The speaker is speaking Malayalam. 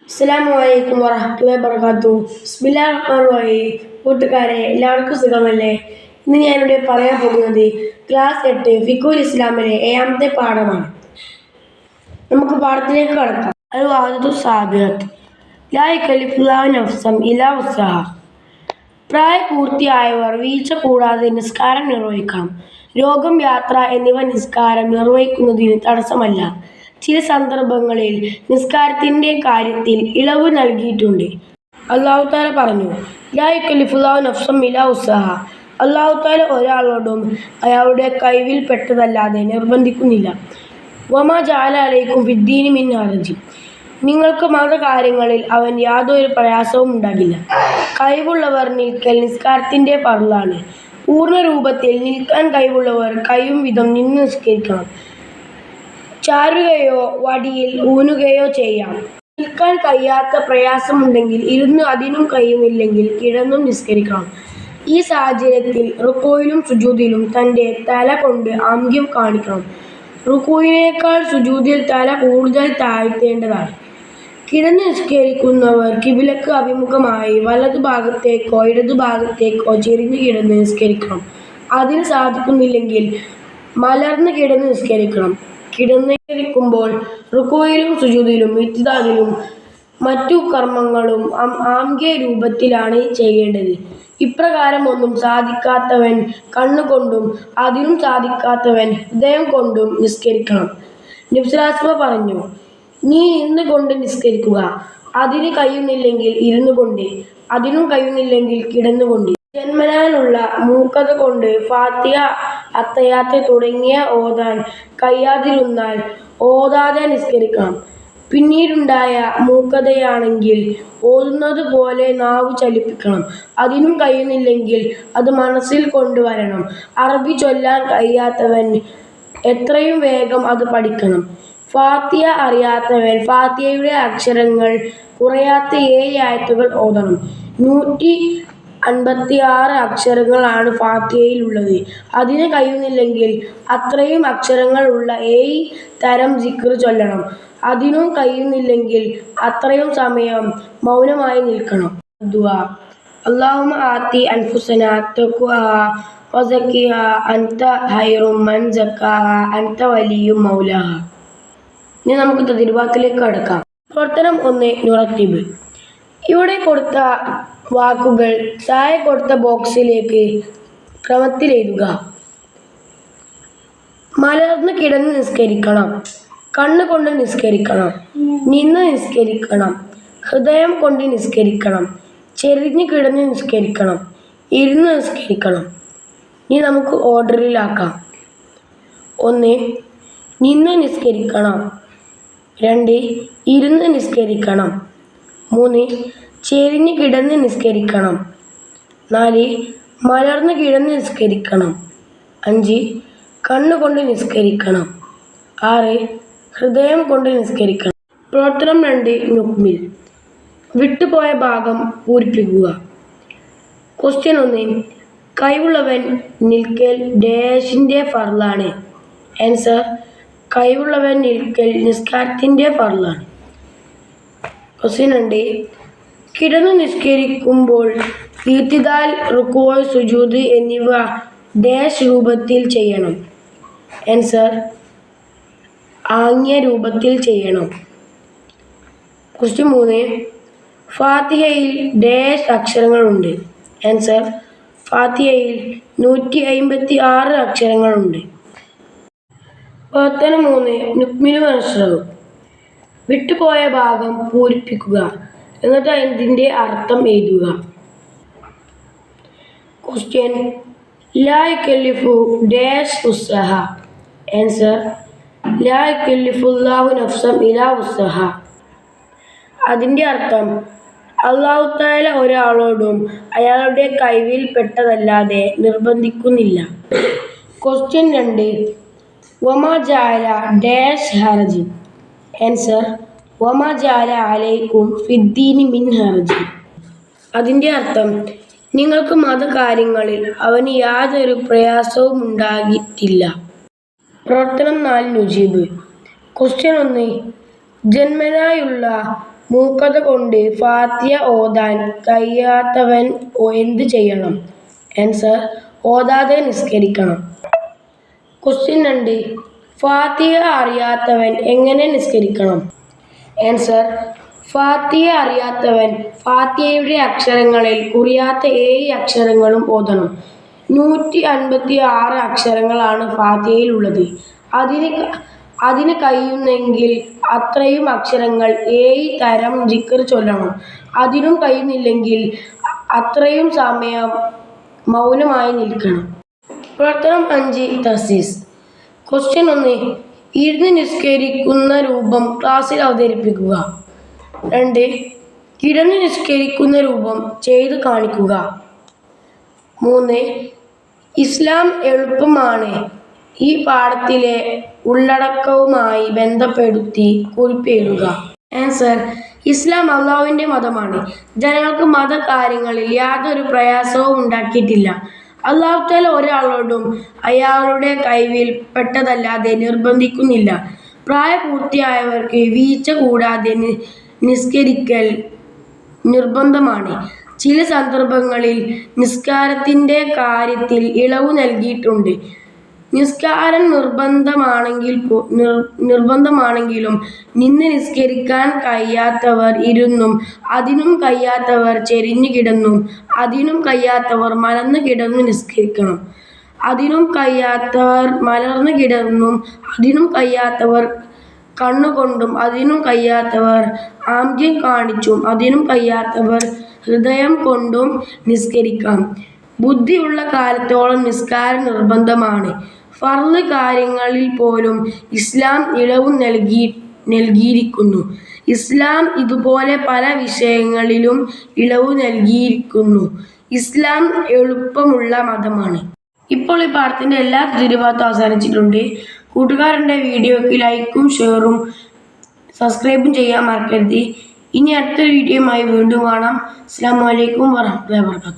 അസ്സലാമു വറഹ്മത്തുള്ളാഹി വബറകാതുഹു. ബിസ്മില്ലാഹിർ റഹ്മാനിർ റഹീം. കൂട്ടുകാരെ, എല്ലാവർക്കും സുഖമല്ലേ? ഇന്ന് ഞാനിവിടെ പറയാൻ പോകുന്നത് ക്ലാസ് 8 ഫിഖുൽ ഇസ്ലാമിലെ 7ാമത്തെ പാഠമാണ്. നമുക്ക് പാഠത്തിലേക്ക് കടക്കാം. അൽ വഅദത്തു സാബിറത്ത് ലാ യുകല്ലിഫുല്ലാഹു നഫ്സൻ ഇല്ലാ വസ്അഹാ. പ്രായപൂർത്തിയായവർ വീഴ്ച കൂടാതെ നിസ്കാരം നിർവഹിക്കണം. രോഗം, യാത്ര എന്നിവ നിസ്കാരം നിർവഹിക്കുന്നതിന് തടസ്സമല്ല. ചില സന്ദർഭങ്ങളിൽ നിസ്കാരത്തിന്റെ കാര്യത്തിൽ ഇളവ് നൽകിയിട്ടുണ്ട്. അല്ലാഹു തആല പറഞ്ഞു, ലാ യുകല്ലിഫുല്ലാഹു നഫ്സൻ ഇല്ലാ വസ്അഹാ. അല്ലാഹു തആല ഒരാളോടും അയാളുടെ കഴിവിൽ പെട്ടതല്ലാതെ നിർബന്ധിക്കുന്നില്ല. വമാ ജഅല അലൈക്കും ഫിദ്ദീനി മിൻ ഹർജ്. നിങ്ങൾക്ക് മതകാര്യങ്ങളിൽ അവൻ യാതൊരു പ്രയാസവും ഉണ്ടാകില്ല. കഴിവുള്ളവർ നിൽക്കൽ നിസ്കാരത്തിന്റെ ഫർളാണ്. പൂർണ്ണ രൂപത്തിൽ നിൽക്കാൻ കഴിവുള്ളവർ കഴിയും വിധം നിന്ന് നിസ്കരിക്കണം. ചാരുകയോ വടിയിൽ ഊന്നുകയോ ചെയ്യാം. നിൽക്കാൻ കഴിയാത്ത പ്രയാസമുണ്ടെങ്കിൽ ഇരുന്ന്, അതിനും കഴിയുന്നില്ലെങ്കിൽ കിടന്നും നിസ്കരിക്കണം. ഈ സാഹചര്യത്തിൽ റുകൂഇലും സുജൂദിലും തന്റെ തല കൊണ്ട് ആംഗ്യം കാണിക്കണം. റുകൂഇനേക്കാൾ സുജൂദിൽ തല കൂടുതൽ താഴ്ത്തേണ്ടതാണ്. കിടന്ന് നിസ്കരിക്കുന്നവർ ഖിബിലക്ക് അഭിമുഖമായി വലതു ഭാഗത്തേക്കോ ഇടതു ഭാഗത്തേക്കോ ചെരിഞ്ഞു കിടന്ന് നിസ്കരിക്കണം. അതിന് സാധിക്കുന്നില്ലെങ്കിൽ മലർന്ന് കിടന്ന് നിസ്കരിക്കണം. കിടന്ന് നിസ്കരിക്കുമ്പോൾ റുകൂഇലും സുജൂദിലും ഇഅ്തിദാലിലും മറ്റു കർമ്മങ്ങളും ആംഗ്യ രൂപത്തിലാണ് ചെയ്യേണ്ടത്. ഇപ്രകാരം ഒന്നും സാധിക്കാത്തവൻ കണ്ണുകൊണ്ടും അതിനും സാധിക്കാത്തവൻ ഹൃദയം കൊണ്ടും നിസ്കരിക്കണം. നബി സ്വല്ലല്ലാഹു അലൈഹി വസല്ലം പറഞ്ഞു, നീ നിന്ന് കൊണ്ട് നിസ്കരിക്കുക. അതിന് കഴിയുന്നില്ലെങ്കിൽ ഇരുന്നു കൊണ്ട്, അതിനും കഴിയുന്നില്ലെങ്കിൽ കിടന്നുകൊണ്ട്. ജന്മനാലുള്ള മൂകത കൊണ്ട് ഫാത്തിഹ, അത്തഹിയ്യാത്ത് തുടങ്ങിയ ഓതാൻ കഴിയാതിരുന്നാൽ ഓതാതെ നിസ്കരിക്കണം. പിന്നീടുണ്ടായ മൂകതയാണെങ്കിൽ ഓതുന്നത് പോലെ നാവ് ചലിപ്പിക്കണം. അതിനും കഴിയുന്നില്ലെങ്കിൽ അത് മനസ്സിൽ കൊണ്ടുവരണം. അറബി ചൊല്ലാൻ കഴിയാത്തവൻ എത്രയും വേഗം അത് പഠിക്കണം. ഫാത്തിഹ അറിയാത്തവൻ ഫാത്തിഹയുടെ അക്ഷരങ്ങൾ കുറയാത്ത 7 ആയത്തുകൾ ഓതണം. 156 അക്ഷരങ്ങൾ ആണ് ഫാത്തിഹയിൽ ഉള്ളത്. അതിന് കഴിയുന്നില്ലെങ്കിൽ അത്രയും അക്ഷരങ്ങൾ ഉള്ള 7 തരം സിക്ർ ചൊല്ലണം. അതിനും കഴിയുന്നില്ലെങ്കിൽ അത്രയും സമയം മൗനമായി നിൽക്കണം. ദുആ: അല്ലാഹുമ്മ ആതി അൻഫുസനാ തഖ്വാഹാ വസക്കിഹാ അൻത ഖൈറും മൻ സക്കാഹാ അൻത വലിയ്യും മൗലാഹാ. ഇനി നമുക്ക് തദ്ബീറിലേക്ക് കടക്കാം. പ്രവർത്തനം 1 നുറത്തിബ്. ഇവിടെ കൊടുത്ത വാക്കുകൾ താഴെ കൊടുത്ത ബോക്സിലേക്ക് ക്രമത്തിൽ എഴുതുക. മലർന്ന് കിടന്ന് നിസ്കരിക്കണം. കണ്ണുകൊണ്ട് നിസ്കരിക്കണം. നിന്ന് നിസ്കരിക്കണം. ഹൃദയം കൊണ്ട് നിസ്കരിക്കണം. ചെരിഞ്ഞ് കിടന്ന് നിസ്കരിക്കണം. ഇരുന്ന് നിസ്കരിക്കണം. ഇനി നമുക്ക് ഓർഡറിലാക്കാം. 1 നിന്ന് നിസ്കരിക്കണം. 2 ഇരുന്ന് നിസ്കരിക്കണം. 3 ചെരിഞ്ഞ് കിടന്ന് നിസ്കരിക്കണം. 4 മലർന്ന് കിടന്ന് നിസ്കരിക്കണം. 5 കണ്ണുകൊണ്ട് നിസ്കരിക്കണം. 6 ഹൃദയം കൊണ്ട് നിസ്കരിക്കണം. പ്രവർത്തനം 2 നുക്മിൽ. വിട്ടുപോയ ഭാഗം പൂരിപ്പിക്കുക. ക്വസ്റ്റ്യൻ 1: കഴിവുള്ളവൻ നിൽക്കൽ ഡാഷിന്റെ ഫർളാണ്. ആൻസർ: കഴിവുള്ളവൻ നിൽക്കൽ നിസ്കാരത്തിന്റെ ഫർളാണ്. ക്വസ്റ്റ്യൻ 2: കിടന്നു നിസ്കരിക്കുമ്പോൾ ഇഅ്തിദാൽ, റുകൂഅ്, സുജൂദ് എന്നിവ ഡാഷ് രൂപത്തിൽ ചെയ്യണം. ആൻസർ: ആംഗ്യ രൂപത്തിൽ ചെയ്യണം. ക്വസ്റ്റ്യൻ 3: ഫാത്തിഹയിൽ ഡാഷ് അക്ഷരങ്ങളുണ്ട്. ആൻസർ: ഫാത്തിഹയിൽ 156 അക്ഷരങ്ങളുണ്ട്. പ്രവർത്തനം 3 നുക്മിലും അശ്ററും. വിട്ടുപോയ ഭാഗം പൂരിപ്പിക്കുക. എന്നിട്ട് ഇതിന്റെ അർത്ഥം എഴുതുക. ക്വസ്റ്റ്യൻ: ലാ യുകല്ലിഫു ഡാഷ് വസ്അഹാ. ആൻസർ: ലാ യുകല്ലിഫുല്ലാഹു നഫ്സൻ ഇല്ലാ വസ്അഹാ. അതിന്റെ അർത്ഥം: അല്ലാഹു തആല ഒരാളോടും അയാളുടെ കഴിവിൽ പെട്ടതല്ലാതെ നിർബന്ധിക്കുന്നില്ല. ക്വസ്റ്റ്യൻ 2: വമാ ജഅല ഡാഷ് ഹർജ്. ആൻസർ: വമാ ജഅല അലൈക്കും ഫിദ്ദീനി മിൻ ഹർജ്. അതിന്റെ അർത്ഥം: നിങ്ങൾക്ക് മതകാര്യങ്ങളിൽ അവന് യാതൊരു പ്രയാസവും ഉണ്ടാകിയിട്ടില്ല. പ്രവർത്തനം 4 നുജീബ്. ക്വസ്റ്റ്യൻ 1: ജന്മനായുള്ള മൂക്കത കൊണ്ട് ഫാത്തിഹ ഓതാൻ കഴിയാത്തവൻ എന്ത് ചെയ്യണം? ആൻസർ: ഓതാതെ നിസ്കരിക്കണം. ക്വസ്റ്റ്യൻ 2. ഫാത്തിഹ അറിയാത്തവൻ എങ്ങനെ നിസ്കരിക്കണം? ആൻസർ: ഫാത്തിഹ അറിയാത്തവൻ ഫാത്തിഹയുടെ അക്ഷരങ്ങളിൽ കുറയാത്ത 7 അക്ഷരങ്ങളും ഓതണം. 156 അക്ഷരങ്ങളാണ് ഫാത്തിഹയിലുള്ളത്. അതിന് കഴിയുന്നെങ്കിൽ അത്രയും അക്ഷരങ്ങൾ 7 തരം ദിക്ർ ചൊല്ലണം. അതിനും കഴിയുന്നില്ലെങ്കിൽ അത്രയും സമയം മൗനമായി നിൽക്കണം. പ്രവർത്തനം 5. തഹ്സീസ്. ക്വസ്റ്റ്യൻ 1. ഇരുന്ന് നിസ്കരിക്കുന്ന രൂപം ക്ലാസ്സിൽ അവതരിപ്പിക്കുക. 2. കിടന്ന് നിസ്കരിക്കുന്ന രൂപം ചെയ്ത് കാണിക്കുക. 3. ഇസ്ലാം എളുപ്പമാണ് ഈ പാഠത്തിലെ ഉള്ളടക്കവുമായി ബന്ധപ്പെടുത്തി കുറിപ്പെഴുതുക. ആൻസർ: ഇസ്ലാം അല്ലാഹുവിന്റെ മതമാണ്. ജനങ്ങൾക്ക് മതകാര്യങ്ങളിൽ യാതൊരു പ്രയാസവും ഉണ്ടാക്കിയിട്ടില്ല. അല്ലാഹു തആല ഒരാളോടും അയാളുടെ കഴിവിൽ പെട്ടതല്ലാതെ നിർബന്ധിക്കുന്നില്ല. പ്രായപൂർത്തിയായവർക്ക് വീഴ്ച കൂടാതെ നിസ്കരിക്കൽ നിർബന്ധമാണ്. ചില സന്ദർഭങ്ങളിൽ നിസ്കാരത്തിന്റെ കാര്യത്തിൽ ഇളവ് നൽകിയിട്ടുണ്ട്. നിസ്കാരം നിർബന്ധമാണെങ്കിലും നിന്ന് നിസ്കരിക്കാൻ കഴിയാത്തവർ ഇരുന്നും, അതിനും കഴിയാത്തവർ ചെരിഞ്ഞു കിടന്നും, അതിനും കഴിയാത്തവർ മലർന്നു കിടന്നും നിസ്കരിക്കണം. അതിനും കഴിയാത്തവർ മലർന്നു കിടന്നും, അതിനും കഴിയാത്തവർ കണ്ണുകൊണ്ടും, അതിനും കഴിയാത്തവർ ആംഗ്യം കാണിച്ചും, അതിനും കഴിയാത്തവർ ഹൃദയം കൊണ്ടും നിസ്കരിക്കാം. ബുദ്ധിയുള്ള കാലത്തോളം നിസ്കാരം നിർബന്ധമാണ്. ഫർള് കാര്യങ്ങളിൽ പോലും ഇസ്ലാം ഇളവ് നൽകിയിരിക്കുന്നു. ഇസ്ലാം ഇതുപോലെ പല വിഷയങ്ങളിലും ഇളവ് നൽകിയിരിക്കുന്നു. ഇസ്ലാം എളുപ്പമുള്ള മതമാണ്. ഇപ്പോൾ ഈ പാഠത്തിന്റെ എല്ലാ തിരുഭാഗത്തും അവസാനിച്ചിട്ടുണ്ട്. കൂട്ടുകാരൻ്റെ വീഡിയോയ്ക്ക് ലൈക്കും ഷെയറും സബ്സ്ക്രൈബും ചെയ്യാൻ മറക്കരുത്. ഇനി അടുത്ത വീഡിയോയുമായി വീണ്ടും കാണാം. അസ്സലാമു അലൈക്കും വറഹ്മത്തുള്ളാഹി വബറകാതുഹു.